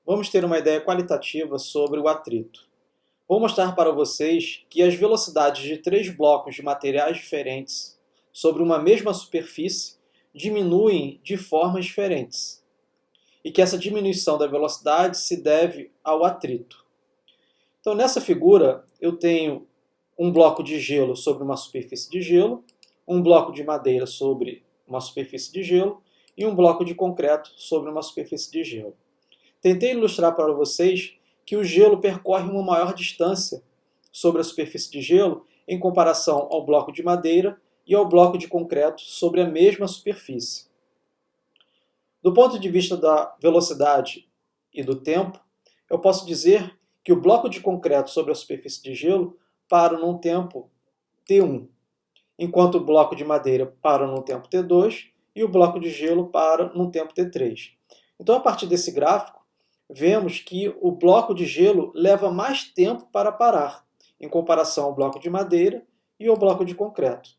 vamos ter uma ideia qualitativa sobre o atrito. Vou mostrar para vocês que as velocidades de três blocos de materiais diferentes sobre uma mesma superfície diminuem de formas diferentes e que essa diminuição da velocidade se deve ao atrito. Então, nessa figura, eu tenho um bloco de gelo sobre uma superfície de gelo, um bloco de madeira sobre uma superfície de gelo e um bloco de concreto sobre uma superfície de gelo. Tentei ilustrar para vocês que o gelo percorre uma maior distância sobre a superfície de gelo em comparação ao bloco de madeira e ao bloco de concreto sobre a mesma superfície. Do ponto de vista da velocidade e do tempo, eu posso dizer que o bloco de concreto sobre a superfície de gelo para num tempo t1, enquanto o bloco de madeira para num tempo t2 e o bloco de gelo para num tempo t3. Então, a partir desse gráfico, vemos que o bloco de gelo leva mais tempo para parar, em comparação ao bloco de madeira e ao bloco de concreto.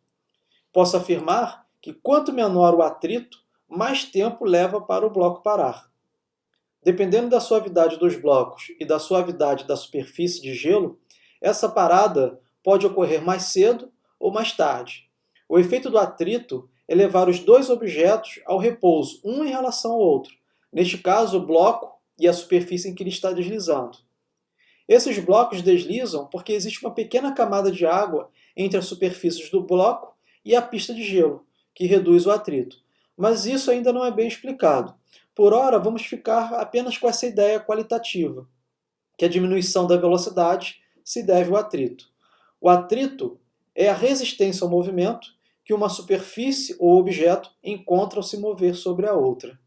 Posso afirmar que quanto menor o atrito, mais tempo leva para o bloco parar. Dependendo da suavidade dos blocos e da suavidade da superfície de gelo, essa parada pode ocorrer mais cedo ou mais tarde. O efeito do atrito é levar os dois objetos ao repouso, um em relação ao outro. Neste caso, o bloco e a superfície em que ele está deslizando. Esses blocos deslizam porque existe uma pequena camada de água entre as superfícies do bloco e a pista de gelo, que reduz o atrito. Mas isso ainda não é bem explicado. Por ora, vamos ficar apenas com essa ideia qualitativa, que a diminuição da velocidade se deve ao atrito. O atrito é a resistência ao movimento que uma superfície ou objeto encontra ao se mover sobre a outra.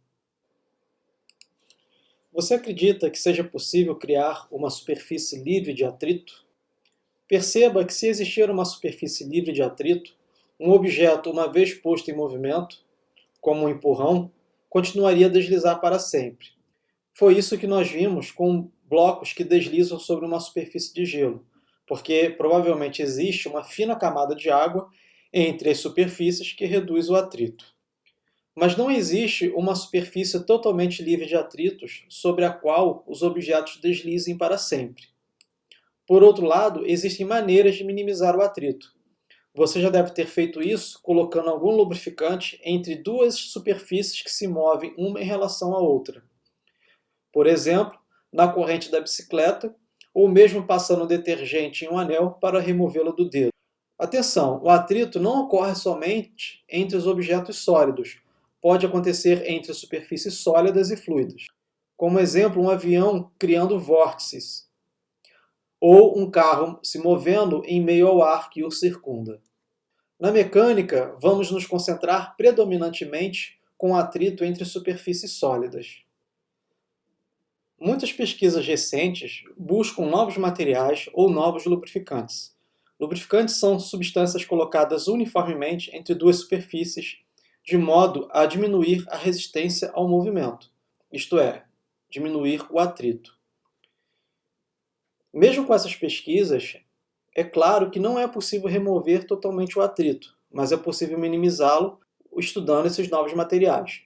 Você acredita que seja possível criar uma superfície livre de atrito? Perceba que se existir uma superfície livre de atrito, um objeto, uma vez posto em movimento, como um empurrão, continuaria a deslizar para sempre. Foi isso que nós vimos com blocos que deslizam sobre uma superfície de gelo, porque provavelmente existe uma fina camada de água entre as superfícies que reduz o atrito. Mas não existe uma superfície totalmente livre de atritos sobre a qual os objetos deslizem para sempre. Por outro lado, existem maneiras de minimizar o atrito. Você já deve ter feito isso colocando algum lubrificante entre duas superfícies que se movem uma em relação à outra. Por exemplo, na corrente da bicicleta, ou mesmo passando detergente em um anel para removê-lo do dedo. Atenção, o atrito não ocorre somente entre os objetos sólidos, pode acontecer entre superfícies sólidas e fluidas. Como exemplo, um avião criando vórtices, ou um carro se movendo em meio ao ar que o circunda. Na mecânica, vamos nos concentrar predominantemente com o atrito entre superfícies sólidas. Muitas pesquisas recentes buscam novos materiais ou novos lubrificantes. Lubrificantes são substâncias colocadas uniformemente entre duas superfícies, de modo a diminuir a resistência ao movimento, isto é, diminuir o atrito. Mesmo com essas pesquisas, é claro que não é possível remover totalmente o atrito, mas é possível minimizá-lo estudando esses novos materiais.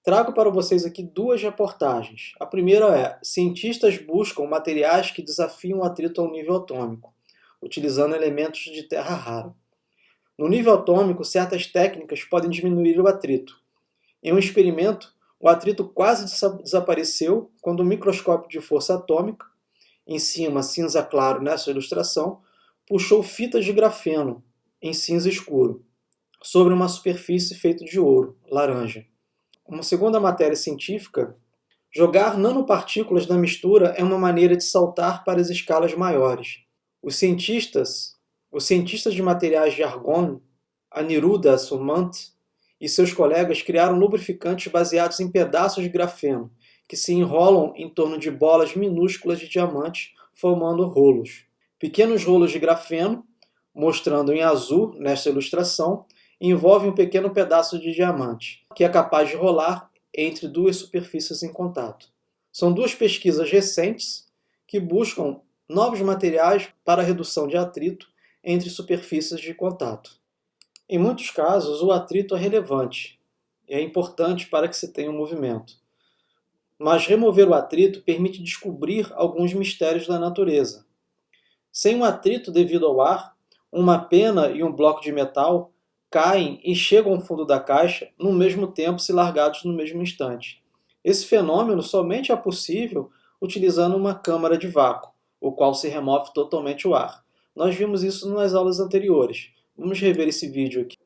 Trago para vocês aqui duas reportagens. A primeira é: cientistas buscam materiais que desafiam o atrito ao nível atômico, utilizando elementos de terra rara. No nível atômico, certas técnicas podem diminuir o atrito. Em um experimento, o atrito quase desapareceu quando um microscópio de força atômica, em cima cinza claro nessa ilustração, puxou fitas de grafeno, em cinza escuro, sobre uma superfície feita de ouro, laranja. Uma segunda matéria científica: jogar nanopartículas na mistura é uma maneira de saltar para as escalas maiores. Os cientistas de materiais de argon, Aniruddha Sumant, e seus colegas criaram lubrificantes baseados em pedaços de grafeno, que se enrolam em torno de bolas minúsculas de diamante, formando rolos. Pequenos rolos de grafeno, mostrando em azul nesta ilustração, envolvem um pequeno pedaço de diamante, que é capaz de rolar entre duas superfícies em contato. São duas pesquisas recentes que buscam novos materiais para a redução de atrito entre superfícies de contato. Em muitos casos, o atrito é relevante e é importante para que se tenha um movimento. mas remover o atrito permite descobrir alguns mistérios da natureza. Sem um atrito devido ao ar, uma pena e um bloco de metal caem e chegam ao fundo da caixa no mesmo tempo se largados no mesmo instante. Esse fenômeno somente é possível utilizando uma câmara de vácuo, o qual se remove totalmente o ar. Nós vimos isso nas aulas anteriores. Vamos rever esse vídeo aqui.